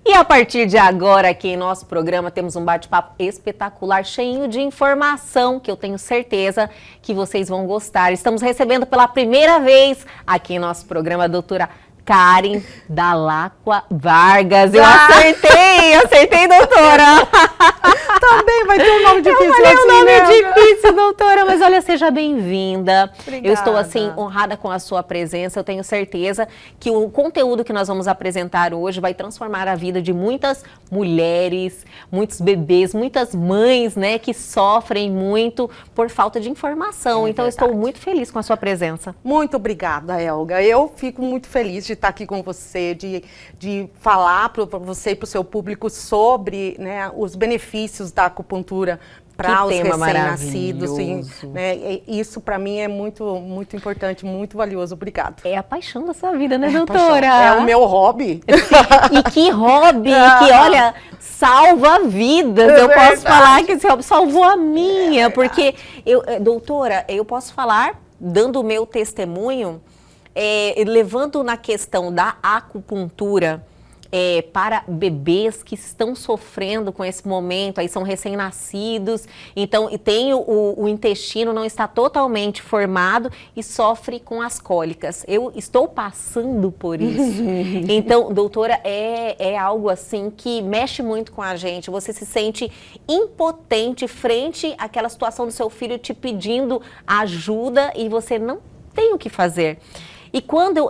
E a partir de agora, aqui em nosso programa, temos um bate-papo espetacular, cheio de informação, que eu tenho certeza que vocês vão gostar. Estamos recebendo pela primeira vez aqui em nosso programa a doutora Karen Dalacqua Vargas. Eu acertei, doutora! Também vai ter um nome difícil. Eu falei um nome difícil, doutora, mas olha, seja bem-vinda. Obrigada. Eu estou, assim, honrada com a sua presença. Eu tenho certeza que o conteúdo que nós vamos apresentar hoje vai transformar a vida de muitas mulheres, muitos bebês, muitas mães, né, que sofrem muito por falta de informação. Então, eu estou muito feliz com a sua presença. Muito obrigada, Elga. Eu fico muito feliz de estar aqui com você, de falar para você e para o seu público sobre, né, os benefícios da acupuntura para os recém-nascidos. Né, isso para mim é muito, muito importante, muito valioso. Obrigado. É a paixão da sua vida, né, doutora? É o meu hobby. E que hobby, que olha, salva vidas. Eu posso falar que esse hobby salvou a minha, porque, doutora, eu posso falar, dando o meu testemunho, levando na questão da acupuntura, para bebês que estão sofrendo com esse momento, aí são recém-nascidos, então e tem o intestino não está totalmente formado e sofre com as cólicas. Eu estou passando por isso. Então, doutora, é algo assim que mexe muito com a gente. Você se sente impotente frente àquela situação do seu filho te pedindo ajuda e você não tem o que fazer. E quando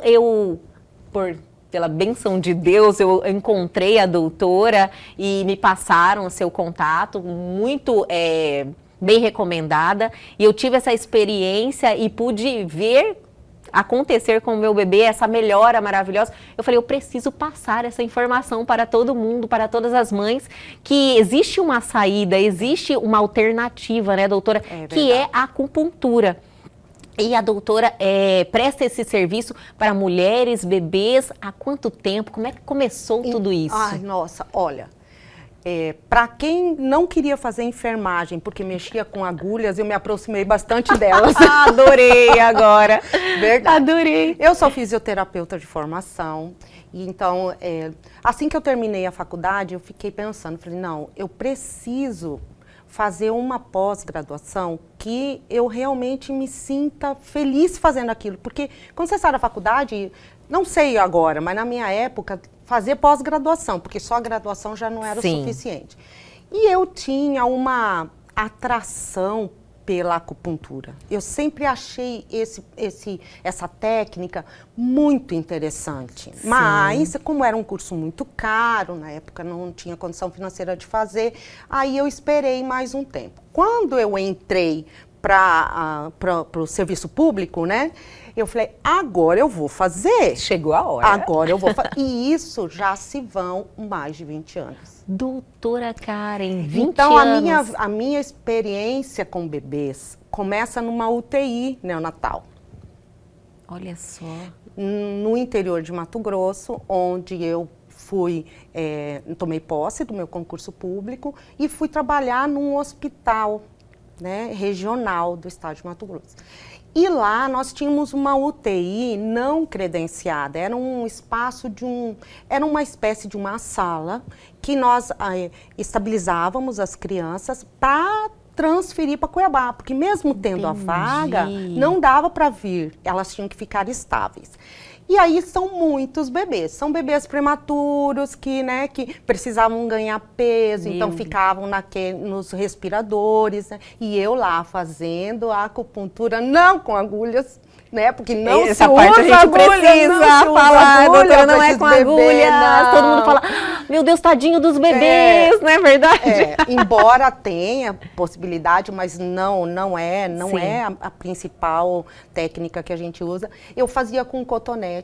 pela bênção de Deus, eu encontrei a doutora e me passaram o seu contato, muito bem recomendada. E eu tive essa experiência e pude ver acontecer com o meu bebê, essa melhora maravilhosa. Eu falei, eu preciso passar essa informação para todo mundo, para todas as mães, que existe uma saída, existe uma alternativa, né, doutora? Que é a acupuntura. E a doutora presta esse serviço para mulheres, bebês, há quanto tempo? Como é que começou tudo isso? Ai, nossa, olha, para quem não queria fazer enfermagem, porque mexia com agulhas, eu me aproximei bastante delas. Adorei agora. Verdade. Adorei. Eu sou fisioterapeuta de formação, e então, assim que eu terminei a faculdade, eu fiquei pensando, falei, não, eu preciso fazer uma pós-graduação que eu realmente me sinta feliz fazendo aquilo. Porque quando você sai da faculdade, não sei agora, mas na minha época, fazer pós-graduação, porque só a graduação já não era o suficiente. E eu tinha uma atração pela acupuntura. Eu sempre achei essa técnica muito interessante. Sim. Mas, como era um curso muito caro, na época não tinha condição financeira de fazer, aí eu esperei mais um tempo. Quando eu entrei para o serviço público, né, eu falei, agora eu vou fazer. Chegou a hora. Agora eu vou fazer. E isso já se vão mais de 20 anos. Doutora Karen, 20 anos. Então, a minha experiência com bebês começa numa UTI neonatal. Olha só. No interior de Mato Grosso, onde eu tomei posse do meu concurso público e fui trabalhar num hospital, né, regional do estado de Mato Grosso. E lá nós tínhamos uma UTI não credenciada, era um espaço era uma espécie de uma sala que nós estabilizávamos as crianças para transferir para Cuiabá, porque mesmo tendo a vaga, não dava para vir, elas tinham que ficar estáveis. E aí são muitos bebês, são bebês prematuros que precisavam ganhar peso, então ficavam nos respiradores, né? E eu lá fazendo a acupuntura, não com agulhas, né? Porque não essa se parte usa a gente agulha, precisa falar, doutora, não é com agulha. Não. Todo mundo fala, meu Deus, tadinho dos bebês, não é verdade? Embora tenha possibilidade, mas não é a principal técnica que a gente usa. Eu fazia com cotonete.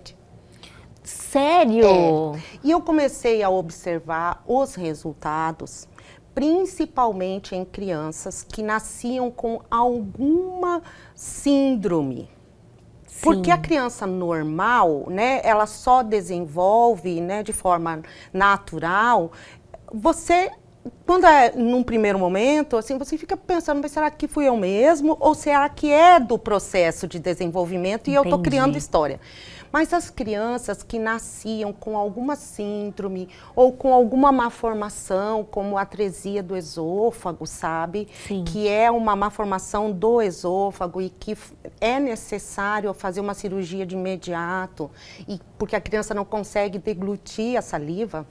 Sério? E eu comecei a observar os resultados, principalmente em crianças que nasciam com alguma síndrome. Sim. Porque a criança normal, né, ela só desenvolve, né, de forma natural. Você quando é num primeiro momento, assim, você fica pensando, mas será que fui eu mesmo? Ou será que é do processo de desenvolvimento e eu estou criando história? Mas as crianças que nasciam com alguma síndrome ou com alguma malformação, como a atresia do esôfago, sabe? Sim. Que é uma malformação do esôfago e que é necessário fazer uma cirurgia de imediato, e porque a criança não consegue deglutir a saliva.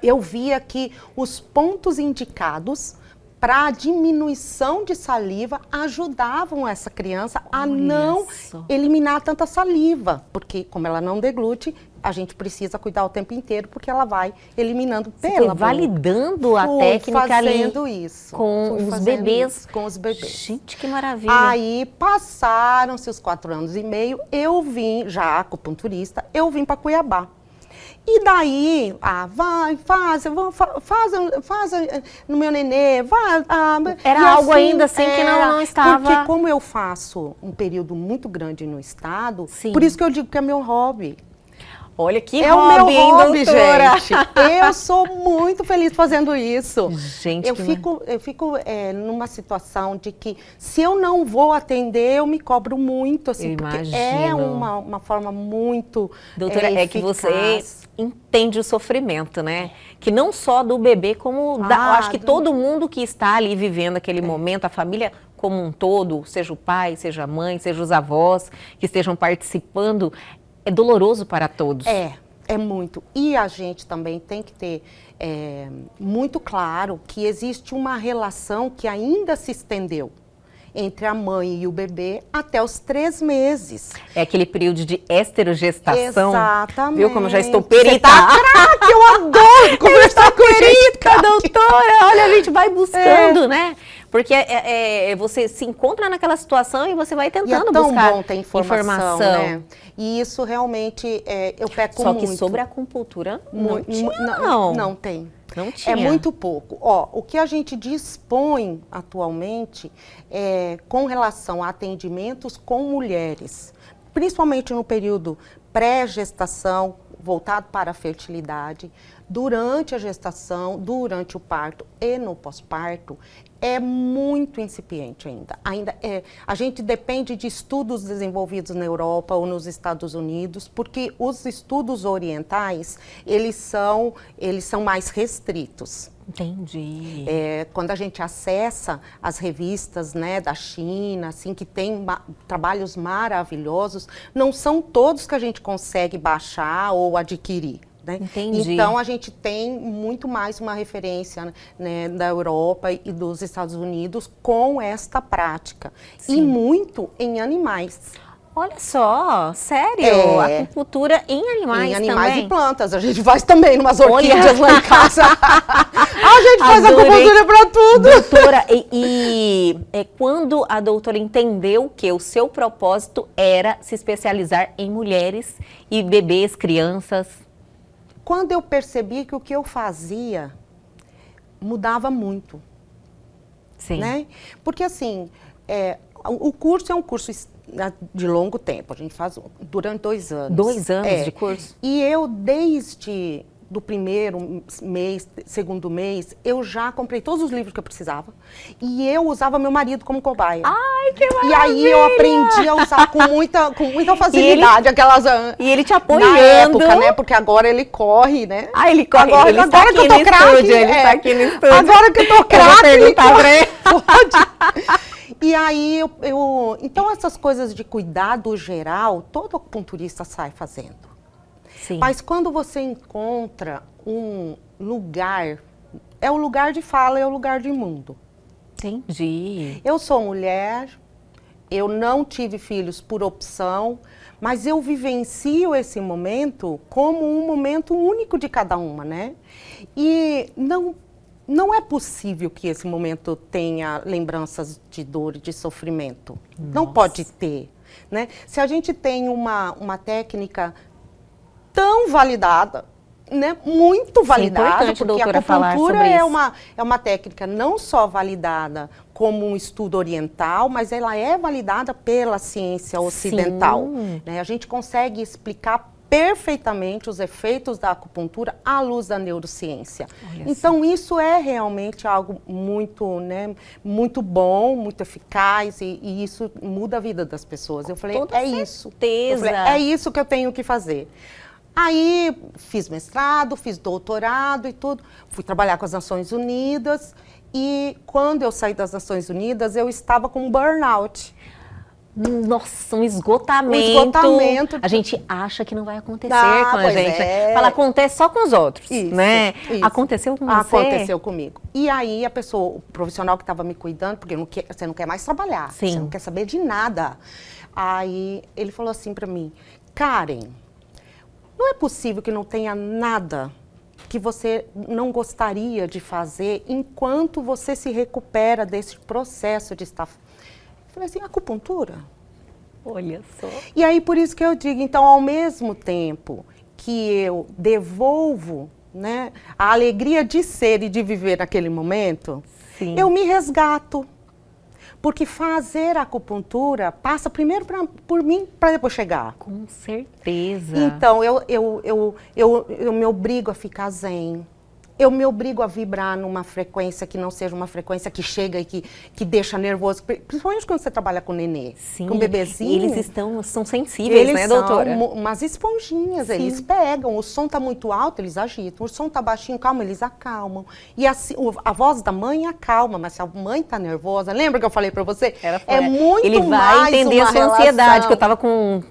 Eu via que os pontos indicados para a diminuição de saliva ajudavam essa criança a não eliminar tanta saliva, porque como ela não deglute, a gente precisa cuidar o tempo inteiro, porque ela vai eliminando pela boca. Validando a técnica ali isso, com os bebês. Isso, com os bebês. Gente, que maravilha. Aí passaram-se os 4 anos e meio, eu vim, já acupunturista, eu vim para Cuiabá. E daí, faz no meu nenê, vai. Era algo assim, ainda assim que não estava... Porque como eu faço um período muito grande no estado, Sim. por isso que eu digo que é meu hobby. Olha que é hobby, o meu hobby, doutora. gente. Eu sou muito feliz fazendo isso. Gente, eu fico numa situação de que se eu não vou atender, eu me cobro muito, assim, eu porque imagino. é uma forma muito doutora, é que você entende o sofrimento, né? Que não só do bebê, como eu acho que todo mundo que está ali vivendo aquele momento, a família como um todo, seja o pai, seja a mãe, seja os avós que estejam participando, é doloroso para todos. É muito. E a gente também tem que ter muito claro que existe uma relação que ainda se estendeu entre a mãe e o bebê até os 3 meses. É aquele período de esterogestação. Exatamente. Viu como eu já estou perita? Você tá craque, eu adoro conversar com perita, doutora. Olha, a gente vai buscando, né? Porque você se encontra naquela situação e você vai tentando buscar bom ter informação. Né? E isso realmente eu peco muito. Só que sobre a acupuntura não tem. Não tinha. É muito pouco. Ó, o que a gente dispõe atualmente com relação a atendimentos com mulheres, principalmente no período pré-gestação, voltado para a fertilidade, durante a gestação, durante o parto e no pós-parto, é muito incipiente ainda. A gente depende de estudos desenvolvidos na Europa ou nos Estados Unidos, porque os estudos orientais, eles são mais restritos. Entendi. Quando a gente acessa as revistas, né, da China, assim, que tem trabalhos maravilhosos, não são todos que a gente consegue baixar ou adquirir. Né? Entendi. Então, a gente tem muito mais uma referência, né, da Europa e dos Estados Unidos com esta prática. Sim. E muito em animais. Olha só, sério? Acupuntura em animais também? Em animais e plantas. A gente faz também umas orquídeas lá em casa. A gente faz acupuntura para tudo. Doutora, quando a doutora entendeu que o seu propósito era se especializar em mulheres e bebês, crianças? Quando eu percebi que o que eu fazia mudava muito. Sim. Né? Porque, assim, o curso é um curso de longo tempo. A gente faz durante 2 anos. 2 anos de curso? E eu, desde do primeiro mês, segundo mês, eu já comprei todos os livros que eu precisava. E eu usava meu marido como cobaia. Ai, que maravilha! E aí eu aprendi a usar com muita facilidade aquelas... E ele te apoiando. Na época, né? Porque agora ele corre, né? Ah, ele corre. Agora que eu tô craque. Ele está aqui no estúdio. Agora que eu tô craque, ele pode. E aí, então essas coisas de cuidado geral, todo acupunturista sai fazendo. Sim. Mas quando você encontra um lugar, é o lugar de fala, é o lugar de mundo. Entendi. Eu sou mulher, eu não tive filhos por opção, mas eu vivencio esse momento como um momento único de cada uma, né? E não é possível que esse momento tenha lembranças de dor e de sofrimento. Nossa. Não pode ter, né? Se a gente tem uma técnica tão validada, né? Muito validada, porque a acupuntura é uma técnica não só validada como um estudo oriental, mas ela é validada pela ciência ocidental. Né? A gente consegue explicar perfeitamente os efeitos da acupuntura à luz da neurociência. Olha então, isso é realmente algo muito, né, muito bom, muito eficaz e isso muda a vida das pessoas. Eu falei, Toda é isso. certeza. Eu falei, é isso que eu tenho que fazer. Aí, fiz mestrado, fiz doutorado e tudo. Fui trabalhar com as Nações Unidas e quando eu saí das Nações Unidas, eu estava com um burnout. Nossa, um esgotamento. Um esgotamento. A gente acha que não vai acontecer com a Pois gente. é. Fala, acontece só com os outros, Isso, né? isso. Aconteceu com você? Aconteceu comigo. E aí a pessoa, o profissional que estava me cuidando, porque você não quer mais trabalhar, Sim. você não quer saber de nada. Aí ele falou assim para mim, Karen, não é possível que não tenha nada que você não gostaria de fazer enquanto você se recupera desse processo de estar... Eu falei assim, acupuntura? Olha só. E aí, por isso que eu digo, então, ao mesmo tempo que eu devolvo, né, a alegria de ser e de viver naquele momento, Sim. eu me resgato. Porque fazer acupuntura passa primeiro por mim, para depois chegar. Com certeza. Então, eu me obrigo a ficar zen. Eu me obrigo a vibrar numa frequência que não seja uma frequência que chega e que deixa nervoso. Principalmente quando você trabalha com nenê, Sim. com bebezinho. Eles são sensíveis, Eles né, doutora? são umas esponjinhas, Sim. eles pegam. O som tá muito alto, eles agitam. O som tá baixinho, calma, eles acalmam. E assim, a voz da mãe acalma, mas se a mãe tá nervosa, lembra que eu falei pra você? É muito Ele vai mais entender uma a sua ansiedade, relação. que eu tava com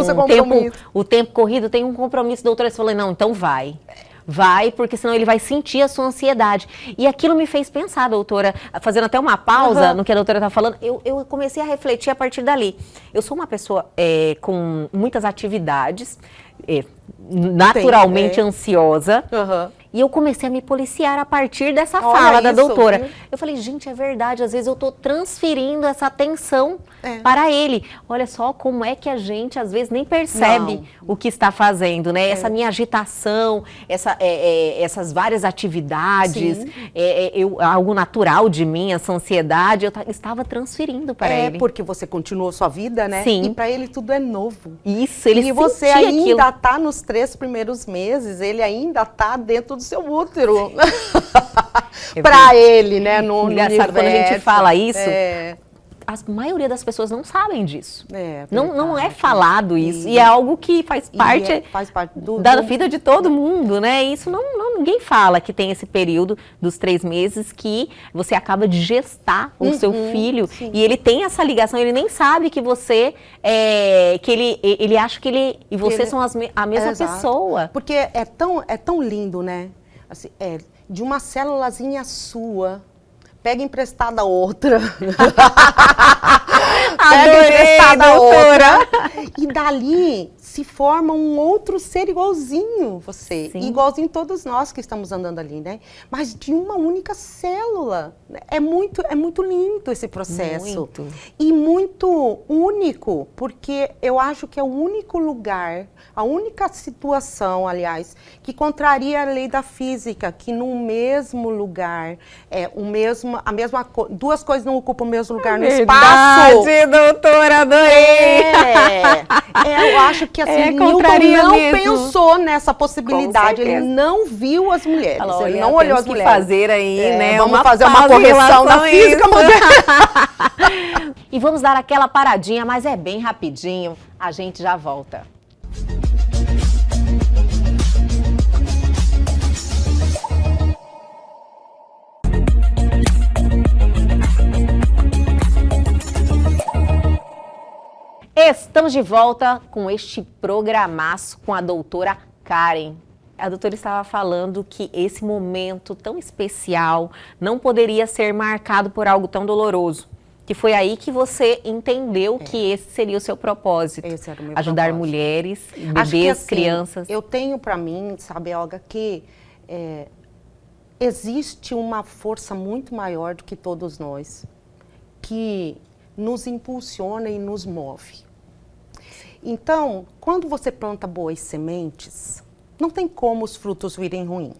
seu o tempo corrido, tem um compromisso, doutora. Você falou, não, então vai. Vai, porque senão ele vai sentir a sua ansiedade. E aquilo me fez pensar, doutora, fazendo até uma pausa no que a doutora está falando, eu comecei a refletir a partir dali. Eu sou uma pessoa com muitas atividades, naturalmente ansiosa, e eu comecei a me policiar a partir dessa fala da doutora. Viu? Eu falei, gente, é verdade, às vezes eu estou transferindo essa atenção para ele. Olha só como é que a gente, às vezes, nem percebe o que está fazendo, né? Essa minha agitação, essas várias atividades, algo natural de mim, essa ansiedade, eu estava transferindo para ele. Porque você continuou sua vida, né? Sim. E para ele tudo é novo. Isso, ele E você ainda está nos 3 primeiros meses, ele ainda está dentro do seu útero. Para ele, né? No engraçado, quando a gente fala isso, a maioria das pessoas não sabem disso. Não é falado isso. E é algo que faz parte da vida de todo mundo, né? Isso ninguém fala que tem esse período dos 3 meses que você acaba de gestar o seu filho. Sim. E ele tem essa ligação, ele nem sabe que você, que ele acha que ele e você são a mesma pessoa. Porque é tão lindo, né? Assim, de uma célulazinha sua, pega emprestada outra. Pega emprestada outra. E dali se forma um outro ser igualzinho você. Sim. Igualzinho todos nós que estamos andando ali, né? Mas de uma única célula. É muito lindo esse processo. Muito. E muito único, porque eu acho que é o único lugar, a única situação, aliás, que contraria a lei da física, que no mesmo lugar, duas coisas não ocupam o mesmo lugar no espaço. Doutora, adorei! Eu acho que assim, Newton não pensou nessa possibilidade, ele não viu as mulheres, falou, ele não olhou as mulheres. Fazer aí, né? Vamos fazer uma correção na física moderna. E vamos dar aquela paradinha, mas é bem rapidinho, a gente já volta. Estamos de volta com este programaço com a doutora Karen. A doutora estava falando que esse momento tão especial não poderia ser marcado por algo tão doloroso. Que foi aí que você entendeu que esse seria o seu propósito. Esse era o meu ajudar propósito. Mulheres, bebês, acho que, assim, crianças. Eu tenho para mim, sabe, Olga, que existe uma força muito maior do que todos nós, que nos impulsiona e nos move. Então, quando você planta boas sementes, não tem como os frutos virem ruins.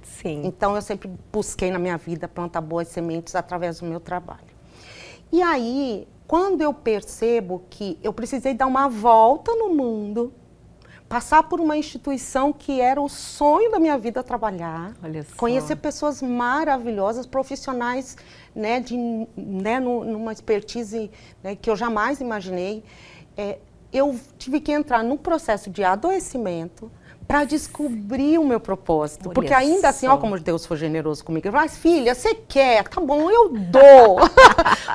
Sim. Então, eu sempre busquei na minha vida plantar boas sementes através do meu trabalho. E aí, quando eu percebo que eu precisei dar uma volta no mundo passar por uma instituição que era o sonho da minha vida trabalhar, Olha só. conhecer pessoas maravilhosas, profissionais, né, numa expertise, né, que eu jamais imaginei. Eu tive que entrar num processo de adoecimento para descobrir o meu propósito. Olha porque ainda assim, só. ó, como Deus foi generoso comigo. Ele falou, mas filha, você quer, tá bom, eu dou.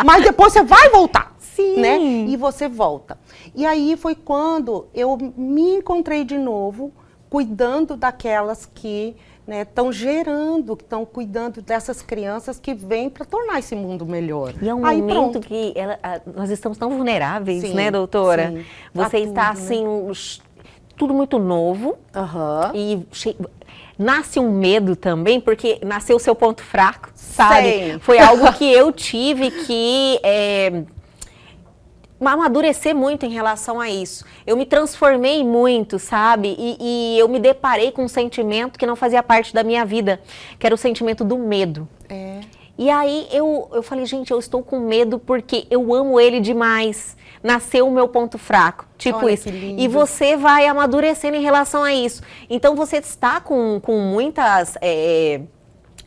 Mas depois você vai voltar. Sim. Né? E você volta. E aí foi quando eu me encontrei de novo, cuidando daquelas que estão gerando, que estão cuidando dessas crianças que vêm para tornar esse mundo melhor. E é um aí, momento pronto. que nós estamos tão vulneráveis, Sim, né, doutora? sim. Você Tudo, está né? assim, tudo muito novo. Aham. E nasce um medo também, porque nasceu o seu ponto fraco, sabe? Sei. Foi algo que eu tive que amadurecer muito em relação a isso. Eu me transformei muito, sabe? E eu me deparei com um sentimento que não fazia parte da minha vida, que era o sentimento do medo. E aí eu falei, gente, eu estou com medo porque eu amo ele demais. Nasceu o meu ponto fraco, tipo Olha isso. que lindo. E você vai amadurecendo em relação a isso. Então você está com muitas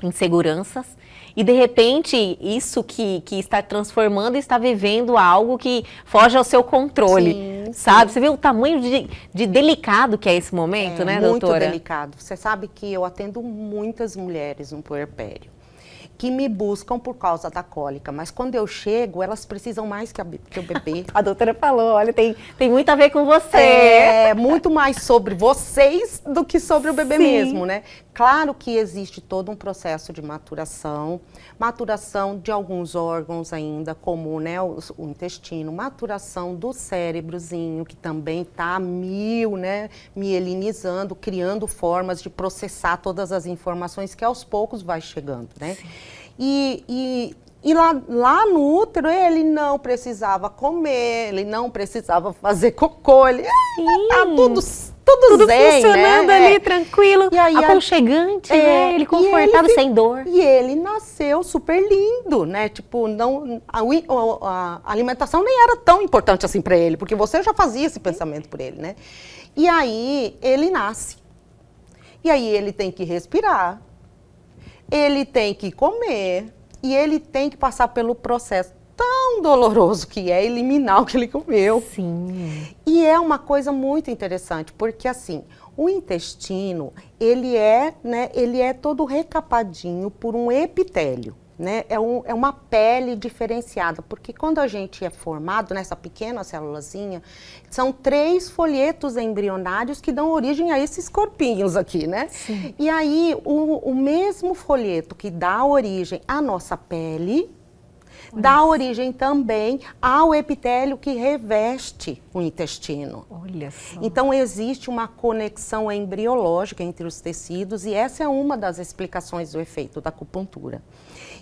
inseguranças e de repente isso que está transformando está vivendo algo que foge ao seu controle, Sim, sabe? Você vê o tamanho de delicado que é esse momento, né, muito doutora? delicado. Você sabe que eu atendo muitas mulheres no puerpério que me buscam por causa da cólica, mas quando eu chego, elas precisam mais que o bebê. A doutora falou, olha, tem muito a ver com você. É muito mais sobre vocês do que sobre o bebê Sim. mesmo, né? Claro que existe todo um processo de maturação de alguns órgãos ainda, como, né, o intestino, maturação do cérebrozinho, que também está a mil, né, mielinizando, criando formas de processar todas as informações que aos poucos vai chegando, né? E lá no útero, ele não precisava comer, ele não precisava fazer cocô, ele tá tudo zen, funcionando né? ali, tranquilo, E aí, aconchegante, né? Ele confortável, sem dor. E ele nasceu super lindo, né? Tipo, a alimentação nem era tão importante assim para ele, porque você já fazia esse pensamento por ele, né? E aí, ele nasce. E aí, ele tem que respirar, ele tem que comer, e ele tem que passar pelo processo tão doloroso que é eliminar o que ele comeu. Sim. E é uma coisa muito interessante, porque assim, o intestino, ele é todo recapadinho por um epitélio, né? É uma pele diferenciada, porque quando a gente é formado nessa pequena célulazinha, são 3 folhetos embrionários que dão origem a esses corpinhos aqui, né? Sim. E aí, o mesmo folheto que dá origem à nossa pele, dá origem também ao epitélio que reveste o intestino. Olha só. Então, existe uma conexão embriológica entre os tecidos e essa é uma das explicações do efeito da acupuntura.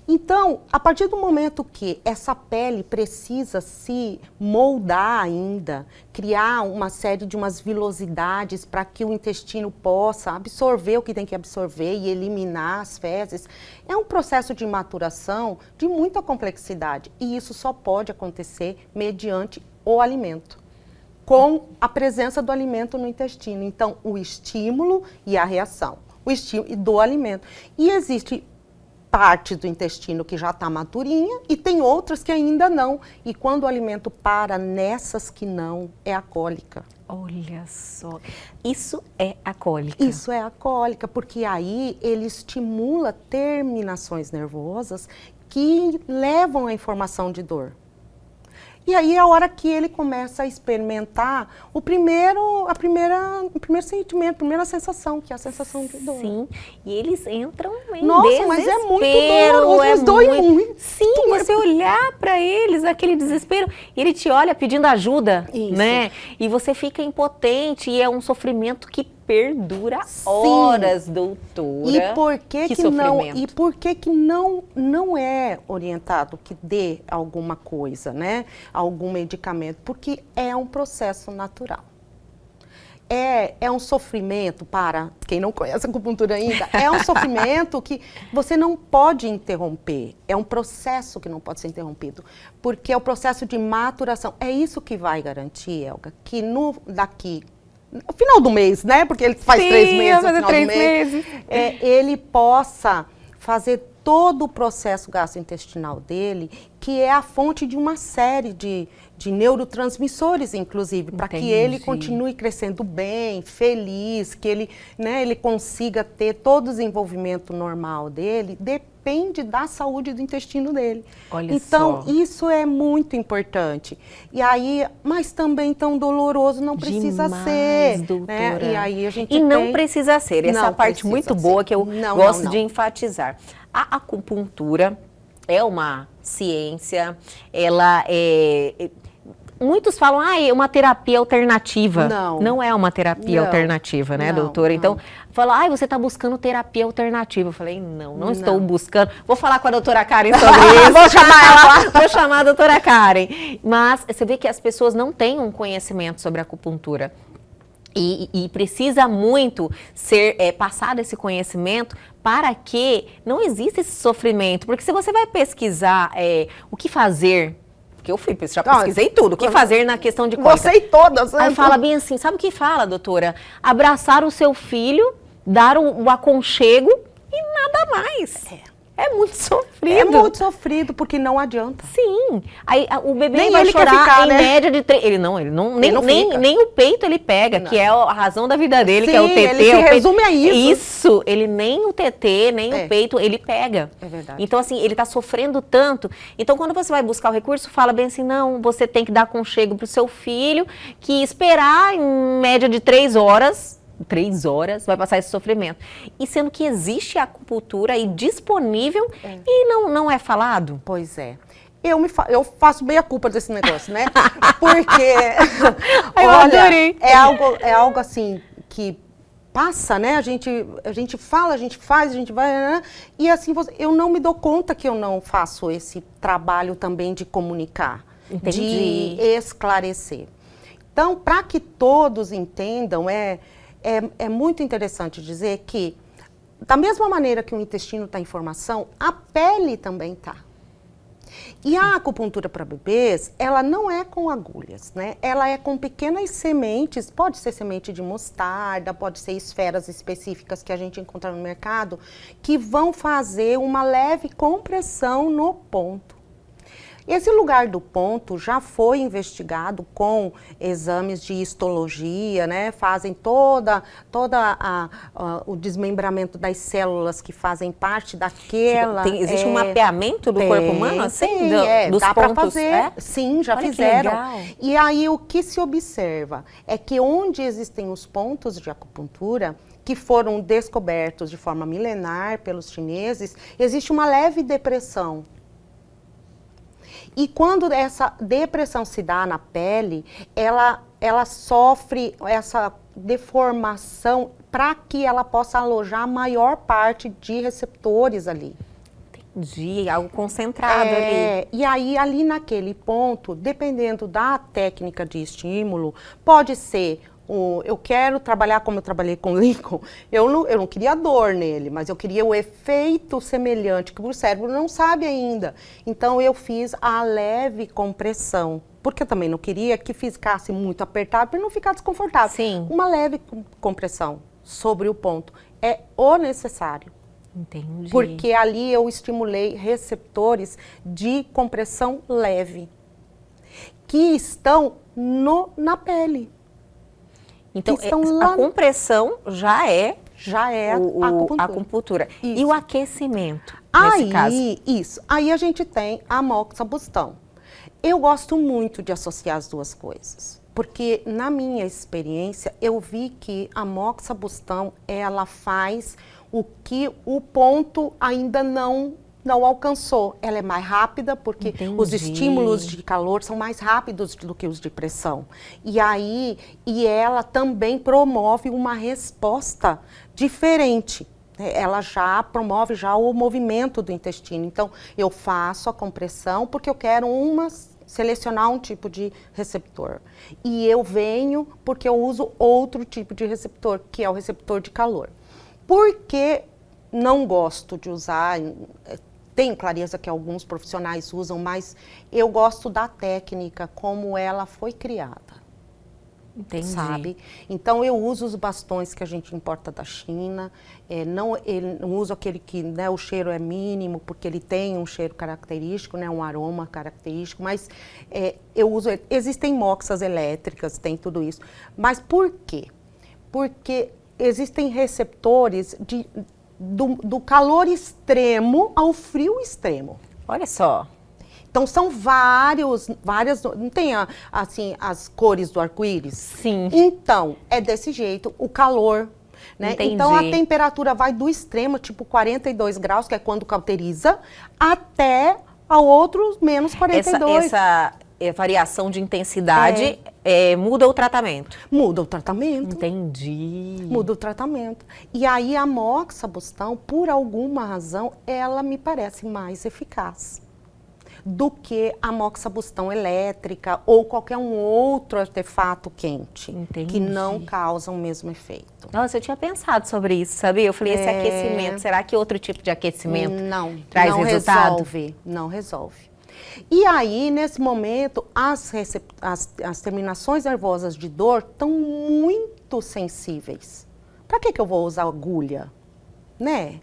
Então, a partir do momento que essa pele precisa se moldar ainda, criar uma série de umas vilosidades para que o intestino possa absorver o que tem que absorver e eliminar as fezes, é um processo de maturação de muita complexidade e isso só pode acontecer mediante o alimento, com a presença do alimento no intestino. Então, o estímulo e a reação, o estímulo do alimento. E existe parte do intestino que já está maturinha e tem outras que ainda não. E quando o alimento para nessas que não, é a cólica. Olha só. Isso é a cólica. Isso é a cólica, porque aí ele estimula terminações nervosas que levam à informação de dor. E aí é a hora que ele começa a experimentar o primeiro sentimento, a primeira sensação, que é a sensação de dor. Sim, e eles entram em Nossa, desespero. mas é muito doloroso, mas dói muito. Sim, você olhar para eles, aquele desespero, e ele te olha pedindo ajuda, Isso. né? E você fica impotente e é um sofrimento que perdura horas, doutora. E por que sofrimento. E por que não é orientado que dê alguma coisa, né? Algum medicamento? Porque é um processo natural. É um sofrimento para quem não conhece a acupuntura ainda, é um sofrimento que você não pode interromper. É um processo que não pode ser interrompido, porque é o processo de maturação. É isso que vai garantir, Elga, que daqui no final do mês, né? Porque ele faz Sim, 3 meses, no fazer final 3 do mês, meses. Ele possa fazer todo o processo gastrointestinal dele, que é a fonte de uma série de neurotransmissores, inclusive, para que ele continue crescendo bem, feliz, que ele, né, ele consiga ter todo o desenvolvimento normal dele, depende da saúde do intestino dele. Olha então, só. isso é muito importante. E aí, mas também tão doloroso não precisa Demais, ser. doutora. Né? E aí a gente não precisa ser. Essa é a Não parte muito precisa boa ser. que eu gosto de enfatizar. A acupuntura é uma ciência, ela é... Muitos falam, é uma terapia alternativa. Não é uma terapia alternativa, né, doutora? Então, fala, você está buscando terapia alternativa. Eu falei, não estou buscando. Vou falar com a doutora Karen sobre isso. Vou chamar ela. Vou chamar a doutora Karen. Mas você vê que as pessoas não têm um conhecimento sobre a acupuntura. E precisa muito ser passado esse conhecimento para que não exista esse sofrimento. Porque se você vai pesquisar o que fazer... Porque eu já pesquisei tudo. O que fazer na questão de cólica? Você e todas. Aí fala bem assim, sabe o que fala, doutora? Abraçar o seu filho, dar o aconchego e nada mais. É muito sofrido. É muito sofrido, porque não adianta. Sim. Aí o bebê Nem vai ele chorar quer ficar, em né? média de 3... Ele não nem o peito ele pega, que é a razão da vida dele, que é o TT. Ele se resume a isso. Isso, ele nem o TT, nem o peito, ele pega. É verdade. Então, assim, ele tá sofrendo tanto. Então, quando você vai buscar o recurso, fala bem assim, não, você tem que dar aconchego pro seu filho, que esperar em média de 3 horas... 3 horas, vai passar esse sofrimento. E sendo que existe a acupuntura aí disponível e não é falado? Pois é. Eu faço bem a culpa desse negócio, né? Porque, adorei. é algo assim que passa, né? A gente fala, a gente faz, a gente vai, né? E assim, eu não me dou conta que eu não faço esse trabalho também de comunicar, de esclarecer. Então, para que todos entendam, é muito interessante dizer que, da mesma maneira que o intestino está em formação, a pele também está. E a acupuntura para bebês, ela não é com agulhas, né? Ela é com pequenas sementes, pode ser semente de mostarda, pode ser esferas específicas que a gente encontra no mercado, que vão fazer uma leve compressão no ponto. Esse lugar do ponto já foi investigado com exames de histologia, né? Fazem todo o desmembramento das células que fazem parte daquela... Existe um mapeamento do corpo humano, assim? Dos dá pontos? Para fazer, sim, já fizeram. E aí o que se observa é que onde existem os pontos de acupuntura, que foram descobertos de forma milenar pelos chineses, existe uma leve depressão. E quando essa depressão se dá na pele, ela sofre essa deformação para que ela possa alojar a maior parte de receptores ali. Entendi, algo concentrado ali. E aí, ali naquele ponto, dependendo da técnica de estímulo, pode ser... eu quero trabalhar como eu trabalhei com o Lincoln, eu não queria dor nele, mas eu queria o efeito semelhante, que o cérebro não sabe ainda. Então, eu fiz a leve compressão, porque eu também não queria que ficasse muito apertado para não ficar desconfortável. Sim. Uma leve compressão sobre o ponto é o necessário. Entendi. Porque ali eu estimulei receptores de compressão leve, que estão na pele. Então, a compressão já é a acupuntura. E o aquecimento, nesse caso? Isso. Aí a gente tem a moxabustão. Eu gosto muito de associar as duas coisas, porque na minha experiência eu vi que a moxabustão, ela faz o que o ponto ainda não alcançou. Ela é mais rápida, porque os estímulos de calor são mais rápidos do que os de pressão. E ela também promove uma resposta diferente. Ela já promove o movimento do intestino. Então, eu faço a compressão porque eu quero selecionar um tipo de receptor. E eu venho porque eu uso outro tipo de receptor, que é o receptor de calor. Por que não gosto de usar... Tenho clareza que alguns profissionais usam, mas eu gosto da técnica como ela foi criada. Entendi. Sabe? Então eu uso os bastões que a gente importa da China, não uso aquele que, né, o cheiro é mínimo, porque ele tem um cheiro característico, né, um aroma característico, mas eu uso, existem moxas elétricas, tem tudo isso. Mas por quê? Porque existem receptores do calor extremo ao frio extremo. Olha só. Então, são várias, não tem assim, as cores do arco-íris? Sim. Então, é desse jeito, o calor, né? Entendi. Então, a temperatura vai do extremo, tipo 42 graus, que é quando cauteriza, até a outros menos 42. Essa variação de intensidade muda o tratamento. Muda o tratamento. Entendi. Muda o tratamento. E aí, a moxabustão, por alguma razão, ela me parece mais eficaz do que a moxabustão elétrica ou qualquer um outro artefato quente. Entendi. Que não causa o mesmo efeito. Nossa, eu tinha pensado sobre isso, sabia? Eu falei, esse aquecimento, será que outro tipo de aquecimento traz resultado? Não resolve. E aí, nesse momento, as terminações nervosas de dor estão muito sensíveis. Para que eu vou usar agulha? Né?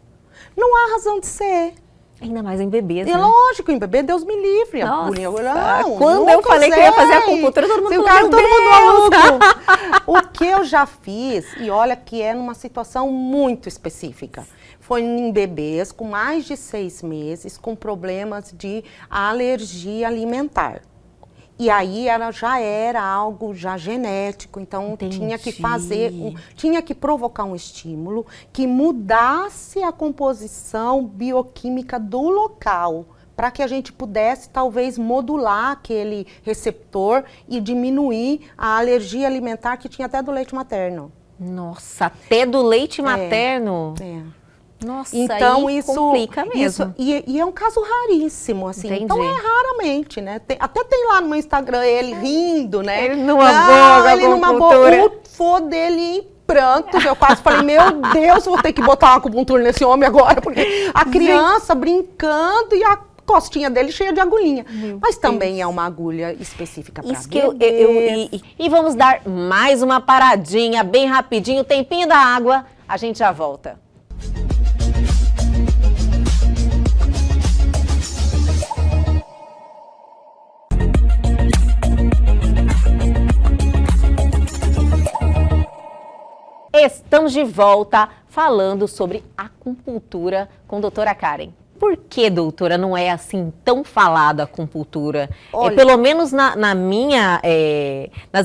Não há razão de ser. Ainda mais em bebês, né? Lógico, em bebê, Deus me livre. Nossa, não, quando eu falei que eu ia fazer acupuntura, todo mundo falou, todo mundo maluco. O que eu já fiz, e olha que é numa situação muito específica, foi em bebês com mais de 6 meses, com problemas de alergia alimentar. E aí já era algo já genético, então tinha que tinha que provocar um estímulo que mudasse a composição bioquímica do local, para que a gente pudesse talvez modular aquele receptor e diminuir a alergia alimentar que tinha até do leite materno. Nossa, até do leite materno? Nossa, então aí isso complica mesmo. E é um caso raríssimo, assim. Entendi. Então é raramente, né? Até tem lá no meu Instagram ele rindo, né? Ele numa boa, ele numa boa. O fô dele em prantos. Eu quase falei, meu Deus, vou ter que botar uma acupuntura nesse homem agora, porque a criança brincando e a costinha dele cheia de agulhinha. Mas também é uma agulha específica para bebês. E vamos dar mais uma paradinha, bem rapidinho, tempinho da água, a gente já volta. Estamos de volta falando sobre acupuntura com a doutora Karen. Por que, doutora, não é assim tão falada a acupuntura? Olha, pelo menos nas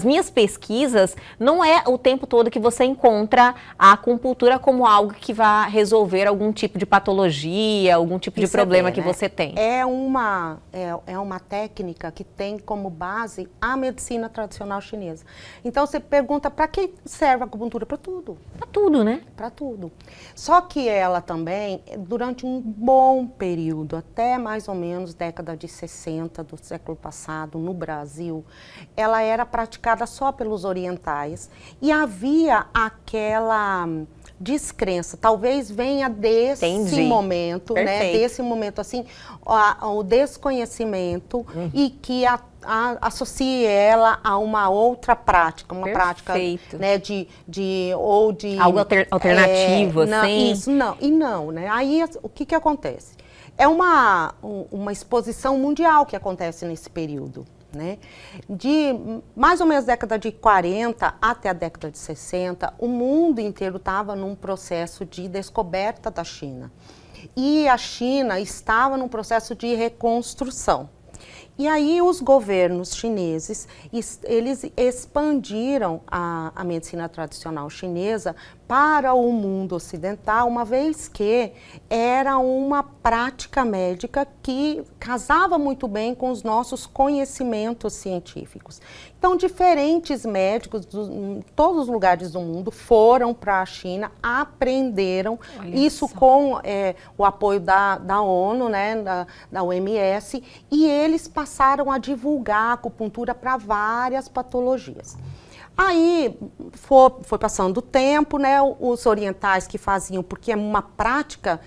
minhas pesquisas, não é o tempo todo que você encontra a acupuntura como algo que vai resolver algum tipo de patologia, algum tipo de problema que você tem. É uma técnica que tem como base a medicina tradicional chinesa. Então, você pergunta, para que serve a acupuntura? Para tudo. Para tudo, né? Para tudo. Só que ela também, durante um bom período, até mais ou menos década de 60 do século passado, no Brasil, ela era praticada só pelos orientais e havia aquela descrença, talvez venha desse momento, né, desse momento assim, o desconhecimento e que associe ela a uma outra prática, uma prática, né, algo alternativo, assim. Isso, não, né? Aí o que acontece? É uma exposição mundial que acontece nesse período, né? De mais ou menos década de 40 até a década de 60, o mundo inteiro estava num processo de descoberta da China. E a China estava num processo de reconstrução. E aí os governos chineses, eles expandiram a medicina tradicional chinesa para o mundo ocidental, uma vez que era uma prática médica que casava muito bem com os nossos conhecimentos científicos. Então, diferentes médicos de todos os lugares do mundo foram para a China, aprenderam isso com o apoio da ONU, né, da OMS, e eles passaram a divulgar a acupuntura para várias patologias. Aí foi passando o tempo, né? Os orientais que faziam, porque é uma prática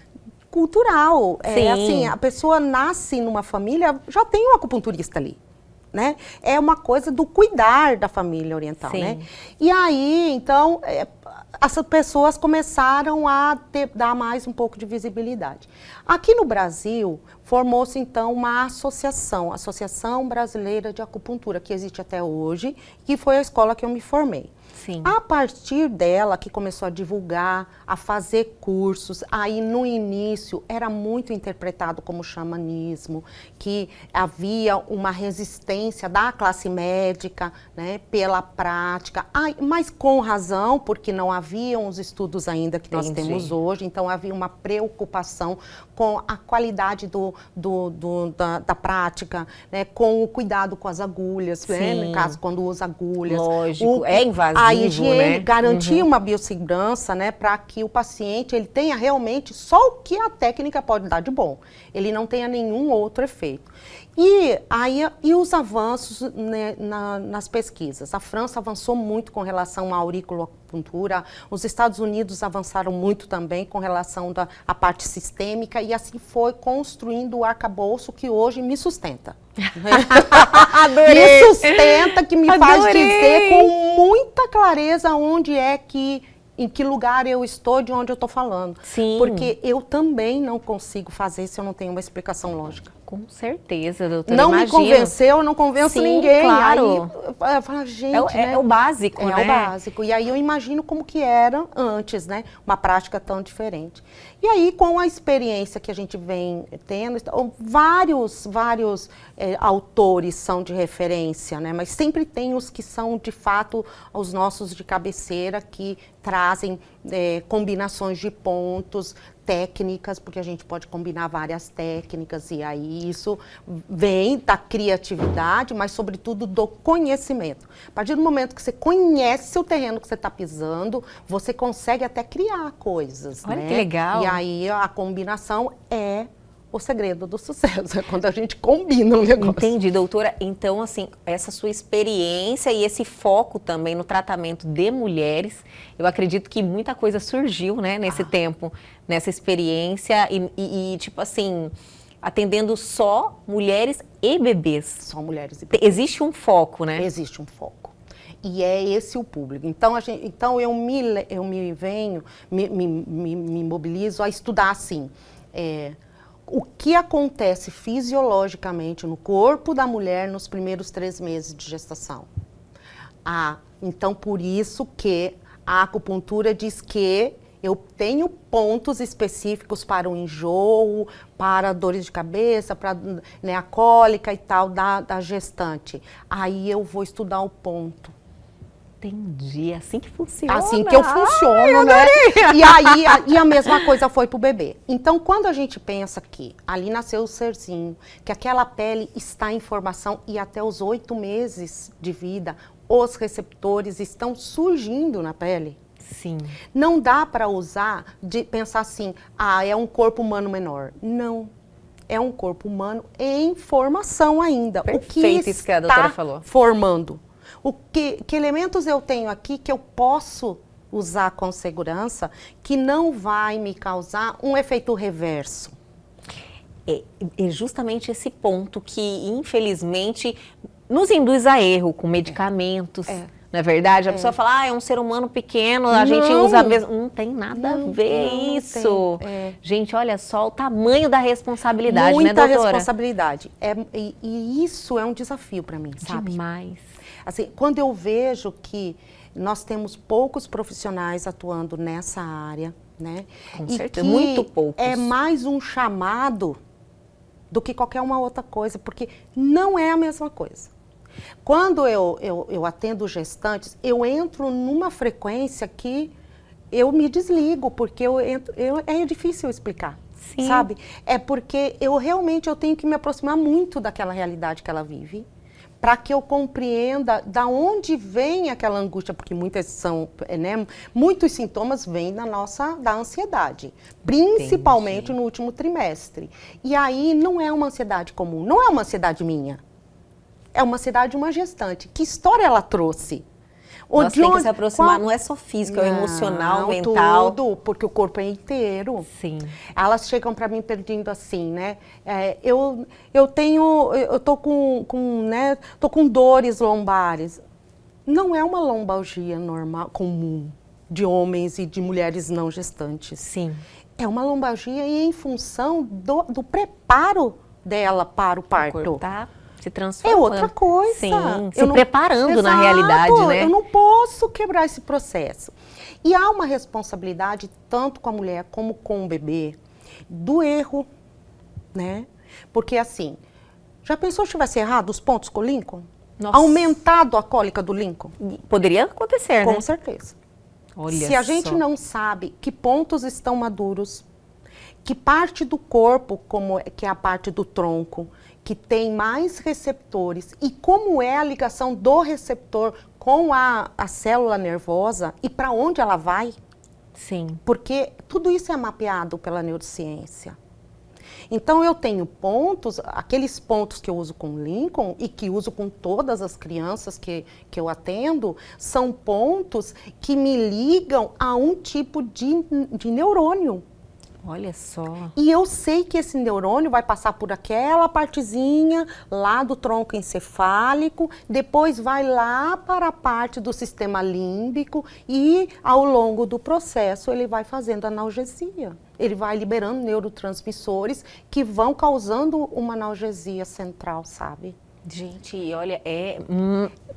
cultural. Assim, a pessoa nasce numa família, já tem um acupunturista ali. né? É uma coisa do cuidar da família oriental, Sim. né? E aí, então, as pessoas começaram a dar mais um pouco de visibilidade. Aqui no Brasil, formou-se então uma associação, Associação Brasileira de Acupuntura, que existe até hoje, que foi a escola que eu me formei. Sim. A partir dela, que começou a divulgar, a fazer cursos, aí no início era muito interpretado como xamanismo, que havia uma resistência da classe médica, né, pela prática, mas com razão, porque não haviam os estudos ainda que nós temos hoje, então havia uma preocupação com a qualidade da prática, né, com o cuidado com as agulhas, né, no caso, quando usa agulhas. Lógico, é invasivo, a higiene, né? garantir uma biossegurança, né, para que o paciente ele tenha realmente só o que a técnica pode dar de bom. Ele não tenha nenhum outro efeito. E os avanços, né, nas pesquisas. A França avançou muito com relação à auriculoacupuntura, os Estados Unidos avançaram muito também com relação à parte sistêmica, e assim foi construindo o arcabouço que hoje me sustenta. Adorei! Me sustenta, que me faz dizer com muita clareza em que lugar eu estou, de onde eu estou falando. Sim. Porque eu também não consigo fazer se eu não tenho uma explicação lógica. Com certeza, doutora. Não imagino. me convenceu, eu não convenço ninguém. Claro. Aí eu falo, gente, é o básico, né? É o básico. E aí eu imagino como que era antes, né? Uma prática tão diferente. E aí, com a experiência que a gente vem tendo, vários autores são de referência, né? Mas sempre tem os que são, de fato, os nossos de cabeceira, que trazem combinações de pontos, técnicas, porque a gente pode combinar várias técnicas, e aí isso vem da criatividade, mas sobretudo do conhecimento. A partir do momento que você conhece o terreno que você está pisando, você consegue até criar coisas. Olha, né? que legal. E aí a combinação é o segredo do sucesso, é quando a gente combina um negócio. Entendi, doutora. Então, assim, essa sua experiência e esse foco também no tratamento de mulheres, eu acredito que muita coisa surgiu, né, nesse tempo, nessa experiência e tipo assim, atendendo só mulheres e bebês. Só mulheres e bebês. Existe um foco, né? Existe um foco. E é esse o público. Então eu me mobilizo a estudar assim, o que acontece fisiologicamente no corpo da mulher nos primeiros 3 meses de gestação. Então, por isso que a acupuntura diz que eu tenho pontos específicos para o enjoo, para dores de cabeça, para, né, a cólica e tal da gestante. Aí eu vou estudar o ponto. Entendi, assim que funciona. Assim que eu funciono, né? E a mesma coisa foi pro bebê. Então, quando a gente pensa que ali nasceu o serzinho, que aquela pele está em formação e até os 8 meses de vida, os receptores estão surgindo na pele. Sim. Não dá para pensar assim, é um corpo humano menor. Não. É um corpo humano em formação ainda. Perfeito, isso que a doutora falou. Formando. Que elementos eu tenho aqui que eu posso usar com segurança que não vai me causar um efeito reverso? É justamente esse ponto que, infelizmente, nos induz a erro com medicamentos. Não é verdade? A pessoa fala, é um ser humano pequeno, a gente usa mesmo. Não tem nada a ver isso. Gente, olha só o tamanho da responsabilidade, né, doutora? Muita responsabilidade. E isso é um desafio para mim, sabe? Demais. Assim, quando eu vejo que nós temos poucos profissionais atuando nessa área, né? Com certeza, muito poucos. É mais um chamado do que qualquer uma outra coisa, porque não é a mesma coisa. Quando eu atendo gestantes, eu entro numa frequência que eu me desligo, porque é difícil explicar. Sim. Sabe? É porque eu tenho que me aproximar muito daquela realidade que ela vive, para que eu compreenda da onde vem aquela angústia, porque muitos sintomas vêm da ansiedade, principalmente no último trimestre. E aí não é uma ansiedade comum, não é uma ansiedade minha, é uma ansiedade de uma gestante. Que história ela trouxe? Nós tem que se aproximar, não é só físico, é o emocional, mental. Tudo, porque o corpo é inteiro. Sim. Elas chegam para mim pedindo assim, né? Eu tô com dores lombares. Não é uma lombalgia normal, comum, de homens e de mulheres não gestantes. Sim. É uma lombalgia em função do preparo dela para o parto. O corpo tá se transformando. É outra coisa. Sim, se preparando. Exato, na realidade, né? Eu não posso quebrar esse processo. E há uma responsabilidade, tanto com a mulher como com o bebê, do erro, né? Porque assim, já pensou se tivesse errado os pontos com o Lincoln? Nossa. Aumentado a cólica do Lincoln? Poderia acontecer, né? Com certeza. Olha Se a gente não sabe que pontos estão maduros, que parte do corpo, que é a parte do tronco, que tem mais receptores, e como é a ligação do receptor com a célula nervosa e para onde ela vai, Sim. porque tudo isso é mapeado pela neurociência. Então eu tenho pontos, aqueles pontos que eu uso com o Lincoln e que uso com todas as crianças que eu atendo, são pontos que me ligam a um tipo de neurônio. Olha só. E eu sei que esse neurônio vai passar por aquela partezinha lá do tronco encefálico, depois vai lá para a parte do sistema límbico e ao longo do processo ele vai fazendo analgesia. Ele vai liberando neurotransmissores que vão causando uma analgesia central, sabe? Gente, olha,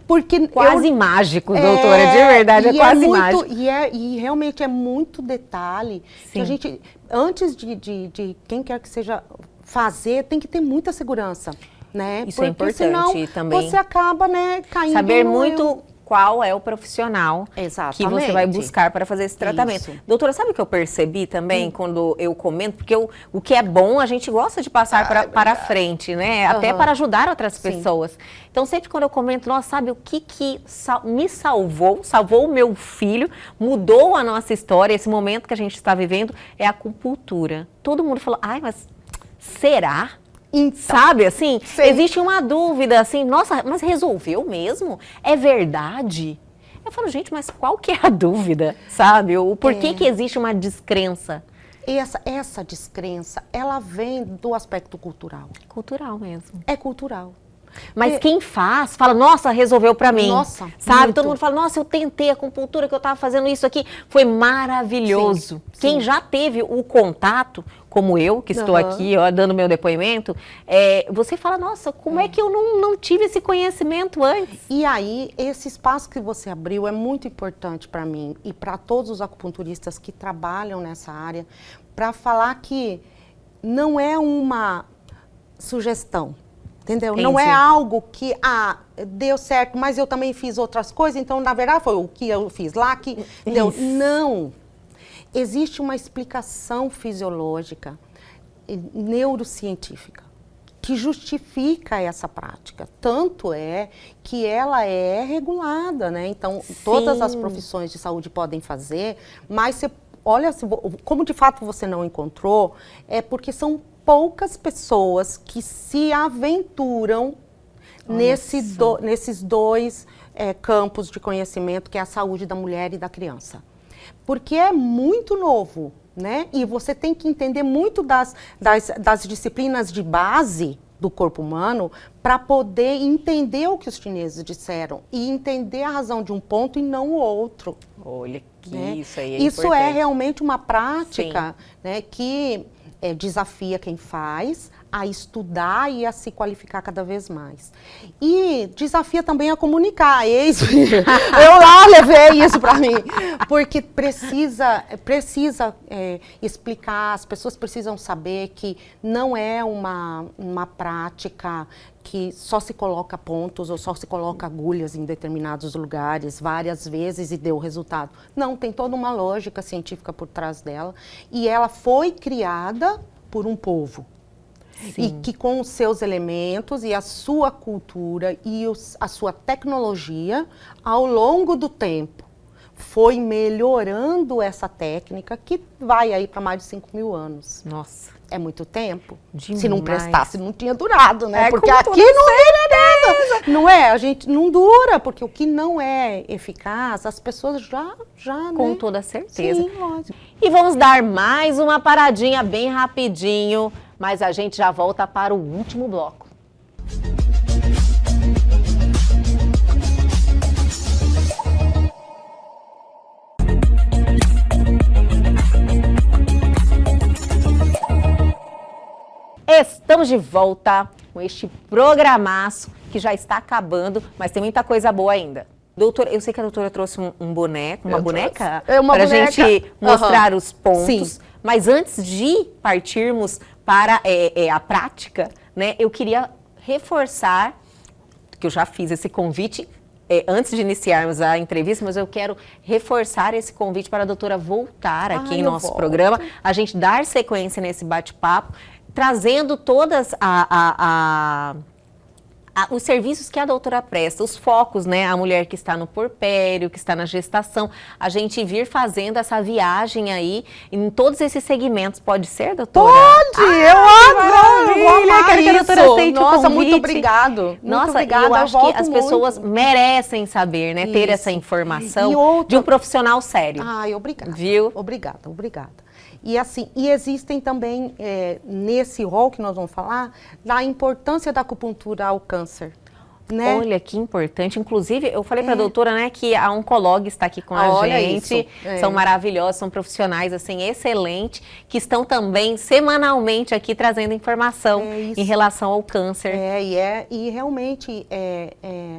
Porque quase mágico, doutora, de verdade, é quase mágico. E realmente é muito detalhe. Sim. Que a gente, antes de quem quer que seja fazer, tem que ter muita segurança, né? Isso é importante senão também. Você acaba, né, caindo Saber muito qual é o profissional que você vai buscar para fazer esse tratamento. Isso. Doutora, sabe o que eu percebi também quando eu comento? Porque o que é bom a gente gosta de passar para frente, né? Até para ajudar outras pessoas. Então, sempre quando eu comento, nossa, sabe o que me salvou o meu filho, mudou a nossa história, esse momento que a gente está vivendo, é a acupuntura. Todo mundo falou, ai, mas será? Então, sabe, assim, existe uma dúvida, assim, nossa, mas resolveu mesmo? É verdade? Eu falo, gente, mas qual que é a dúvida, sabe? O porquê que existe uma descrença? Essa descrença, ela vem do aspecto cultural. Cultural mesmo. É cultural. Mas quem faz, fala, nossa, resolveu pra mim. Nossa, sabe? muito. Todo mundo fala, nossa, eu tentei a acupuntura, que eu tava fazendo isso aqui. Foi maravilhoso. Sim, quem sim. já teve o contato, como eu, que estou aqui, ó, dando meu depoimento, você fala, nossa, como é que eu não tive esse conhecimento antes? E aí, esse espaço que você abriu é muito importante para mim e para todos os acupunturistas que trabalham nessa área, para falar que não é uma sugestão. Entendeu? Entendi. Não é algo que, deu certo, mas eu também fiz outras coisas, então, na verdade, foi o que eu fiz lá que deu. Não. Existe uma explicação fisiológica, neurocientífica, que justifica essa prática. Tanto é que ela é regulada, né? Então, todas as profissões de saúde podem fazer, mas você olha, como de fato você não encontrou, é porque são poucas pessoas que se aventuram nesses dois campos de conhecimento, que é a saúde da mulher e da criança. Porque é muito novo, né? E você tem que entender muito das disciplinas de base do corpo humano para poder entender o que os chineses disseram e entender a razão de um ponto e não o outro. Olha, que né? isso aí é Isso importante. é realmente uma prática, né, que desafia quem faz a estudar e a se qualificar cada vez mais. E desafia também a comunicar. Eu lá levei isso para mim, porque precisa explicar, as pessoas precisam saber que não é uma prática que só se coloca pontos ou só se coloca agulhas em determinados lugares várias vezes e deu resultado. Não, tem toda uma lógica científica por trás dela e ela foi criada por um povo. Sim. E que com os seus elementos e a sua cultura e a sua tecnologia, ao longo do tempo, foi melhorando essa técnica que vai aí para mais de 5.000 anos. Nossa. É muito tempo. Demais. Se não prestasse, não tinha durado, né? Porque como aqui não dura nada. Não é? A gente não dura, porque o que não é eficaz, as pessoas já Com né? toda certeza. Sim, lógico. E vamos dar mais uma paradinha bem rapidinho, mas a gente já volta para o último bloco. Estamos de volta com este programaço que já está acabando, mas tem muita coisa boa ainda. Doutora, eu sei que a doutora trouxe um boneco, uma boneca, É uma para a boneca. gente mostrar os pontos. Sim. Mas antes de partirmos para a prática, né, eu queria reforçar, que eu já fiz esse convite antes de iniciarmos a entrevista, mas eu quero reforçar esse convite para a doutora voltar aqui em nosso programa, a gente dar sequência nesse bate-papo, trazendo todas os serviços que a doutora presta, os focos, né? A mulher que está no puerpério, que está na gestação, a gente vir fazendo essa viagem aí em todos esses segmentos. Pode ser, doutora? Pode! Eu adoro! Maravilha! Quero que a doutora aceite o Nossa, muito convite. obrigado. Nossa, muito obrigada. eu acho que as volto pessoas muito. merecem saber, né? Ter Isso. essa informação E outra- de um profissional sério. Ai, obrigada. Viu? Obrigada. E assim, existem também, nesse rol que nós vamos falar, da importância da acupuntura ao câncer. Né? Olha que importante. Inclusive, eu falei para a doutora, né, que a oncóloga está aqui com a Olha gente. isso. São maravilhosos, são profissionais assim excelentes, que estão também semanalmente aqui trazendo informação em relação ao câncer. E realmente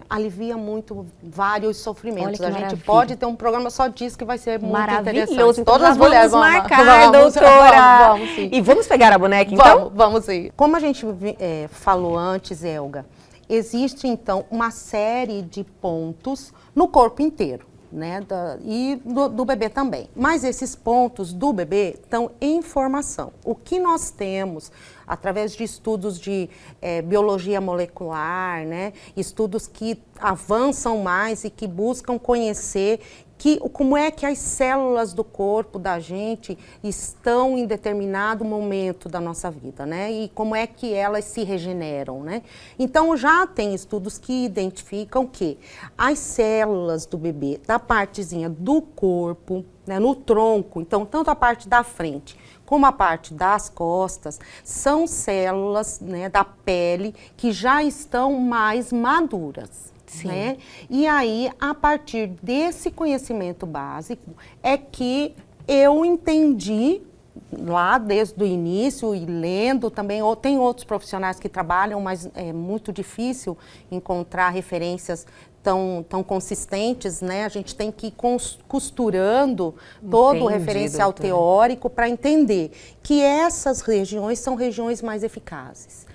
alivia muito vários sofrimentos. Olha que A gente maravilha. pode ter um programa só disso que vai ser muito maravilhoso. interessante. Então, Todas as vamos mulheres marcar, vamos, doutora. Vamos sim. E vamos pegar a boneca, então? Vamos sim. Como a gente falou antes, Elga, existe, então, uma série de pontos no corpo inteiro, né? E do bebê também. Mas esses pontos do bebê estão em formação. O que nós temos, através de estudos de biologia molecular, né? Estudos que avançam mais e que buscam conhecer como é que as células do corpo da gente estão em determinado momento da nossa vida, né? E como é que elas se regeneram, né? Então, já tem estudos que identificam que as células do bebê, da partezinha do corpo, né, no tronco, então, tanto a parte da frente como a parte das costas, são células, né, da pele que já estão mais maduras. Né? E aí, a partir desse conhecimento básico, é que eu entendi lá desde o início e lendo também, ou tem outros profissionais que trabalham, mas é muito difícil encontrar referências tão consistentes, né? A gente tem que ir costurando todo o referencial teórico para entender que essas regiões são regiões mais eficazes.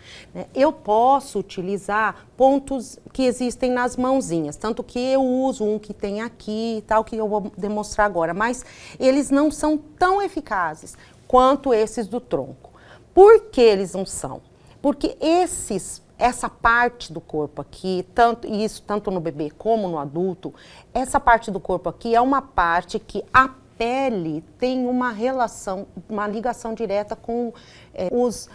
Eu posso utilizar pontos que existem nas mãozinhas, tanto que eu uso um que tem aqui e tal, que eu vou demonstrar agora, mas eles não são tão eficazes quanto esses do tronco. Por que eles não são? Porque essa parte do corpo aqui, tanto no bebê como no adulto, essa parte do corpo aqui é uma parte que a pele tem uma ligação direta com os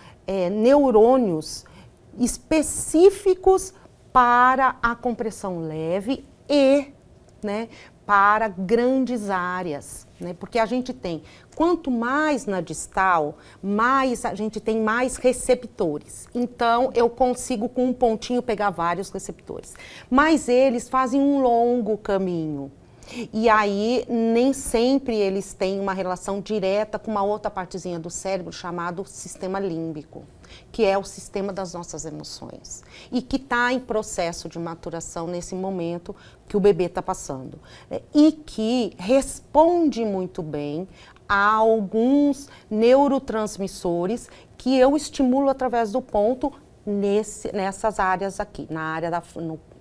neurônios específicos para a compressão leve e, né, para grandes áreas, né? Porque a gente tem, quanto mais na distal, mais a gente tem mais receptores. Então, eu consigo com um pontinho pegar vários receptores. Mas eles fazem um longo caminho. E aí, nem sempre eles têm uma relação direta com uma outra partezinha do cérebro chamado sistema límbico, que é o sistema das nossas emoções e que está em processo de maturação nesse momento que o bebê está passando, né? E que responde muito bem a alguns neurotransmissores que eu estimulo através do ponto nessas áreas aqui, na área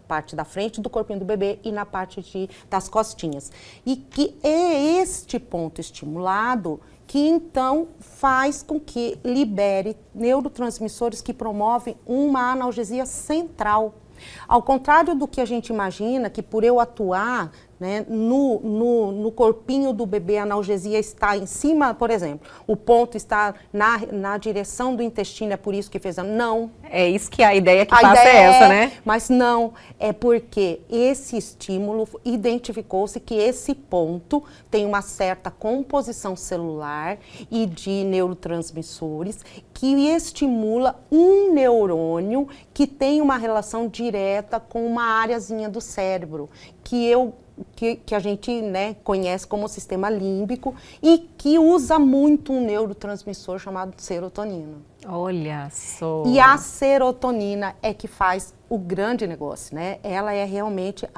parte da frente do corpinho do bebê e na parte das costinhas. E que é este ponto estimulado que então faz com que libere neurotransmissores que promovem uma analgesia central. Ao contrário do que a gente imagina, que por eu atuar né, no corpinho do bebê, a analgesia está em cima, por exemplo, o ponto está na direção do intestino, é por isso que fez a... Não. É isso que a ideia que passa é essa, né? Mas não, é porque esse estímulo, identificou-se que esse ponto tem uma certa composição celular e de neurotransmissores que estimula um neurônio que tem uma relação direta com uma áreazinha do cérebro, que a gente, né, conhece como sistema límbico e que usa muito um neurotransmissor chamado serotonina. Olha só. E a serotonina é que faz o grande negócio, né? Ela é realmente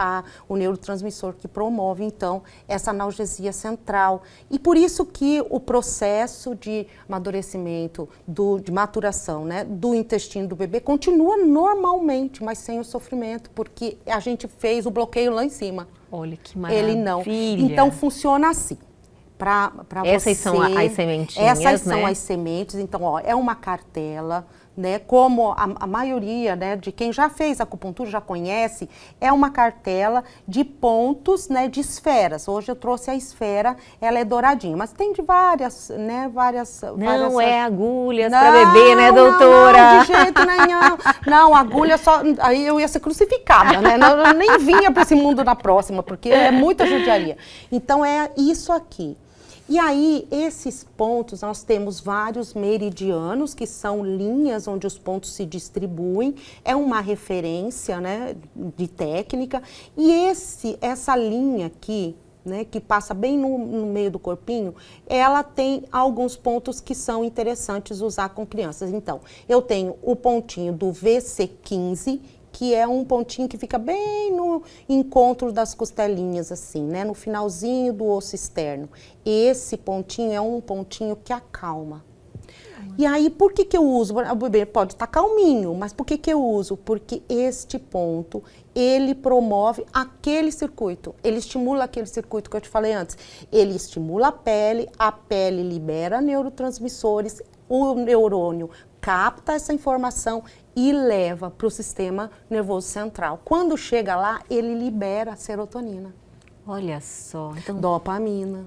o neurotransmissor que promove, então, essa analgesia central. E por isso que o processo de amadurecimento, de maturação, né, do intestino do bebê continua normalmente, mas sem o sofrimento, porque a gente fez o bloqueio lá em cima. Olha que maravilha. Ele não. Então, funciona assim. Essas são as sementinhas, Essas são as sementes. Então, ó, é uma cartela, né? Como a maioria, né, de quem já fez acupuntura já conhece, é uma cartela de pontos, né, de esferas. Hoje eu trouxe a esfera, ela é douradinha, mas tem de várias, né, Não é agulhas para bebê, né, doutora? Não, de jeito nenhum. Não, agulha só, aí eu ia ser crucificada, né? Eu nem vinha para esse mundo na próxima, porque é muita judiaria. Então é isso aqui. E aí, esses pontos, nós temos vários meridianos, que são linhas onde os pontos se distribuem, é uma referência, né, de técnica, e essa linha aqui, né, que passa bem no meio do corpinho, ela tem alguns pontos que são interessantes usar com crianças. Então, eu tenho o pontinho do VC15, que é um pontinho que fica bem no encontro das costelinhas, assim, né? No finalzinho do osso externo. Esse pontinho é um pontinho que acalma. E aí, por que eu uso? O bebê pode estar calminho, mas por que eu uso? Porque este ponto, ele promove aquele circuito, ele estimula aquele circuito que eu te falei antes. Ele estimula a pele libera neurotransmissores, o neurônio capta essa informação e leva para o sistema nervoso central. Quando chega lá, ele libera serotonina. Olha só. Então, dopamina.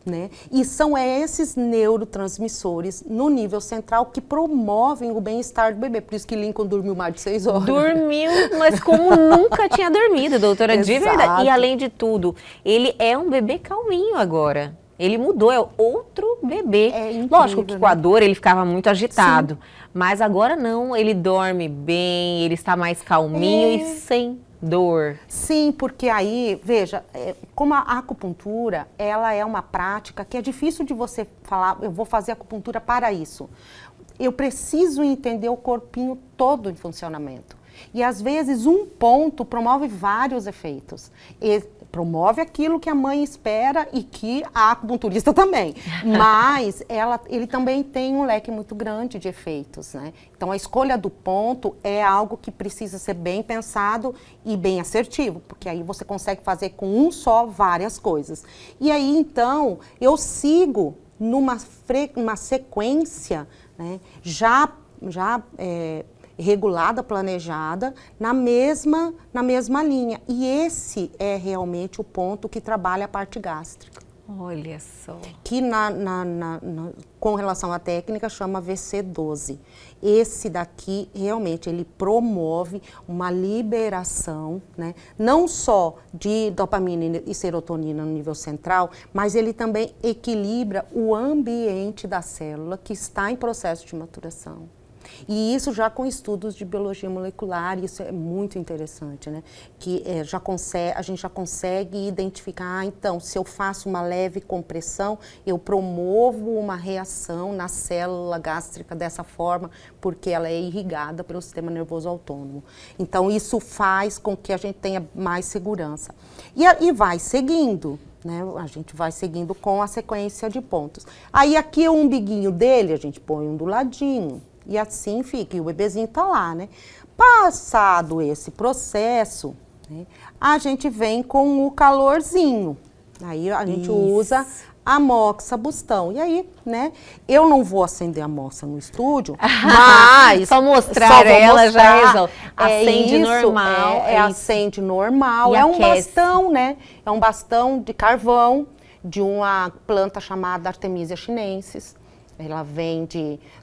Né? E são esses neurotransmissores no nível central que promovem o bem-estar do bebê. Por isso que Lincoln dormiu mais de 6 horas. Dormiu, mas como nunca tinha dormido, doutora, de verdade. E além de tudo, ele é um bebê calminho agora. Ele mudou, é outro bebê. É incrível, lógico que com a dor ele ficava muito agitado. Sim. Mas agora não, ele dorme bem, ele está mais calminho e sem dor. Sim, porque aí, veja, como a acupuntura, ela é uma prática que é difícil de você falar, eu vou fazer acupuntura para isso. Eu preciso entender o corpinho todo em funcionamento. E às vezes um ponto promove vários efeitos. Promove aquilo que a mãe espera e que a acupunturista também. Mas ele também tem um leque muito grande de efeitos, né? Então a escolha do ponto é algo que precisa ser bem pensado e bem assertivo, porque aí você consegue fazer com um só várias coisas. E aí então eu sigo numa sequência, né, já regulada, planejada, na mesma linha. E esse é realmente o ponto que trabalha a parte gástrica. Olha só. Que com relação à técnica chama VC12. Esse daqui realmente ele promove uma liberação, né, não só de dopamina e serotonina no nível central, mas ele também equilibra o ambiente da célula que está em processo de maturação. E isso já com estudos de biologia molecular, isso é muito interessante, né? Que a gente já consegue identificar, então, se eu faço uma leve compressão, eu promovo uma reação na célula gástrica dessa forma, porque ela é irrigada pelo sistema nervoso autônomo. Então, isso faz com que a gente tenha mais segurança. E vai seguindo. Né? A gente vai seguindo com a sequência de pontos. Aí aqui o umbiguinho dele, a gente põe um do ladinho. E assim fica, e o bebezinho tá lá, né? Passado esse processo, né, a gente vem com o calorzinho. Aí a gente usa amoxa, bustão. E aí, né, eu não vou acender a amoxa no estúdio, mas... Só mostrar ela já resolve. Acende isso, normal. Acende normal. E É um aquece. bastão, né? É um bastão de carvão de uma planta chamada Artemisia chinensis. Ela vem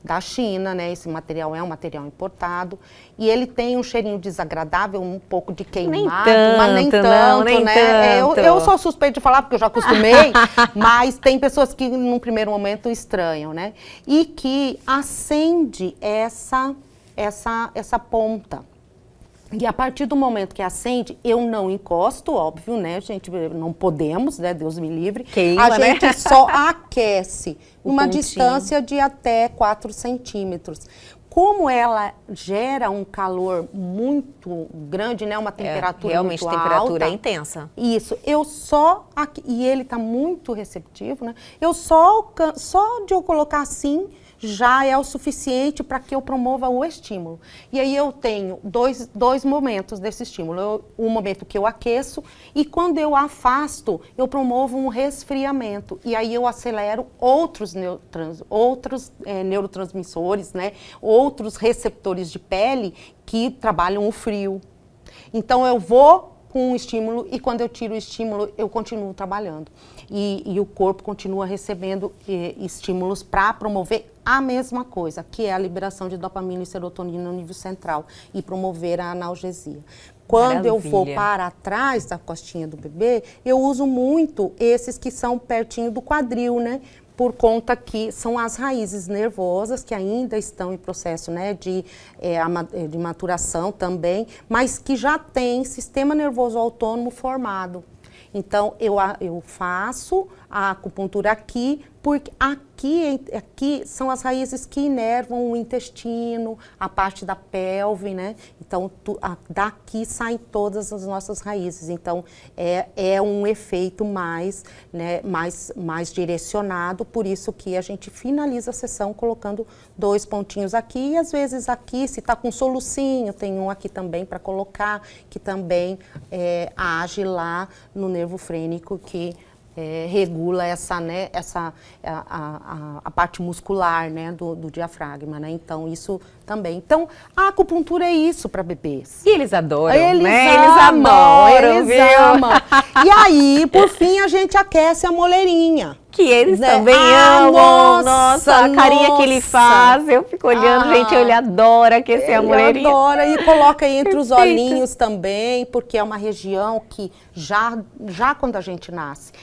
da China, né? Esse material é um material importado. E ele tem um cheirinho desagradável, um pouco de queimado, mas nem tanto, nem né? tanto. Eu sou suspeita de falar, porque eu já acostumei, mas tem pessoas que, num primeiro momento, estranham, né? E que acende essa ponta. E a partir do momento que acende, eu não encosto, óbvio, né, gente? Não podemos, né? Deus me livre. Queima, a gente só aquece uma pontinho. distância de até 4 centímetros. Como ela gera um calor muito grande, né? Uma temperatura realmente muito temperatura alta. é intensa. Isso, e ele está muito receptivo, né? Só de eu colocar assim, já é o suficiente para que eu promova o estímulo. E aí eu tenho dois momentos desse estímulo. Um momento que eu aqueço e quando eu afasto, eu promovo um resfriamento. E aí eu acelero outros neurotransmissores, né? Outros receptores de pele que trabalham o frio. Então eu vou com um estímulo e quando eu tiro o estímulo, eu continuo trabalhando. E o corpo continua recebendo estímulos para promover a mesma coisa, que é a liberação de dopamina e serotonina no nível central e promover a analgesia. Quando eu vou para trás da costinha do bebê, eu uso muito esses que são pertinho do quadril, né? Por conta que são as raízes nervosas que ainda estão em processo, né, de maturação também, mas que já tem sistema nervoso autônomo formado. Então, eu faço a acupuntura aqui, porque aqui são as raízes que inervam o intestino, a parte da pelve, né? Então, daqui saem todas as nossas raízes. Então, é um efeito mais direcionado, por isso que a gente finaliza a sessão colocando 2 pontinhos aqui. E às vezes aqui, se está com solucinho, tem um aqui também para colocar, que também age lá no nervo frênico, que regula a parte muscular, né, do diafragma, né? Então, isso também. Então, a acupuntura é isso para bebês. E eles adoram, Eles né? Eles amam. E aí, por fim, a gente aquece a moleirinha. Que eles né? também amam. Nossa, a carinha nossa. que ele faz. Eu fico olhando, gente, ele adora aquecer a moleirinha. Ele adora e coloca aí entre os olhinhos também, porque é uma região que já quando a gente nasce,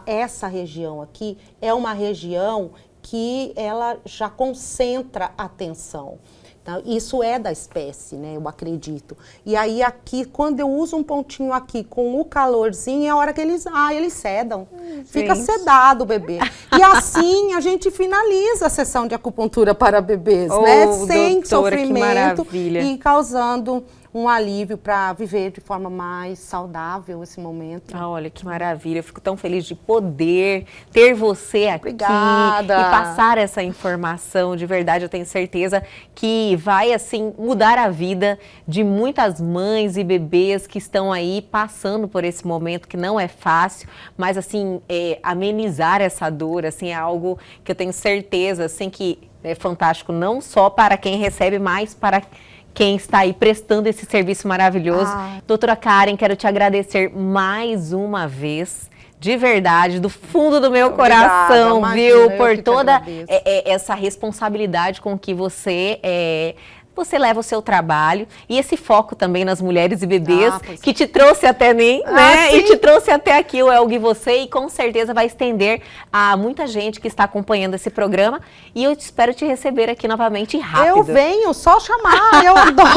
essa região aqui é uma região que ela já concentra a atenção. Então, isso é da espécie, né? Eu acredito. E aí aqui, quando eu uso um pontinho aqui com o calorzinho, é a hora que eles cedam. Fica sedado o bebê. E assim a gente finaliza a sessão de acupuntura para bebês, né? Sem sofrimento e causando um alívio para viver de forma mais saudável esse momento. Ah, olha que maravilha, eu fico tão feliz de poder ter você aqui. Obrigada. E passar essa informação, de verdade eu tenho certeza que vai assim mudar a vida de muitas mães e bebês que estão aí passando por esse momento que não é fácil, mas assim, amenizar essa dor, assim, é algo que eu tenho certeza, assim, que é fantástico não só para quem recebe, mas para quem está aí prestando esse serviço maravilhoso. Doutora Karen, quero te agradecer mais uma vez, de verdade, do fundo do meu coração, viu? Por toda essa responsabilidade com que você leva o seu trabalho e esse foco também nas mulheres e bebês que te trouxe até mim, né? E te trouxe até aqui o Elgue Você e com certeza vai estender a muita gente que está acompanhando esse programa e eu espero te receber aqui novamente rápido. Eu venho, só chamar, eu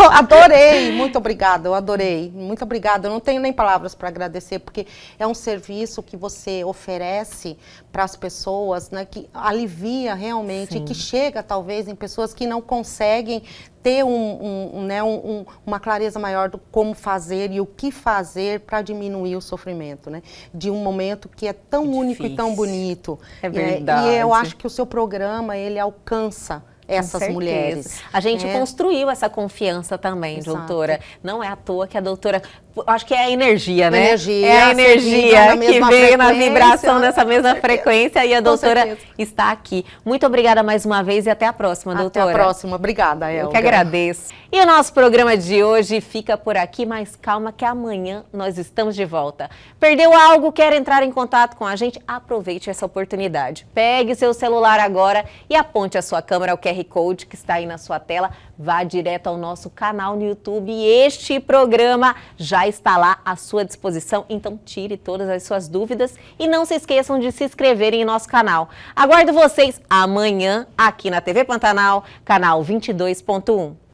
adorei, muito obrigada, eu adorei, muito obrigada, eu não tenho nem palavras para agradecer, porque é um serviço que você oferece para as pessoas, né, que alivia realmente, e que chega talvez em pessoas que não conseguem ter uma clareza maior do como fazer e o que fazer para diminuir o sofrimento, né? De um momento que é tão único e tão bonito. É verdade. E eu acho que o seu programa, ele alcança essas mulheres. A gente construiu essa confiança também, doutora. Não é à toa que a doutora Acho que é a energia, né? Energia, é a energia que veio na vibração né? dessa mesma frequência e a doutora certeza. está aqui. Muito obrigada mais uma vez e até a próxima, doutora. Até a próxima. Obrigada, Elga. Eu que agradeço. E o nosso programa de hoje fica por aqui, mas calma que amanhã nós estamos de volta. Perdeu algo, quer entrar em contato com a gente? Aproveite essa oportunidade. Pegue seu celular agora e aponte a sua câmera ao QR Code que está aí na sua tela. Vá direto ao nosso canal no YouTube e este programa já está lá à sua disposição. Então tire todas as suas dúvidas e não se esqueçam de se inscreverem em nosso canal. Aguardo vocês amanhã aqui na TV Pantanal, canal 22.1.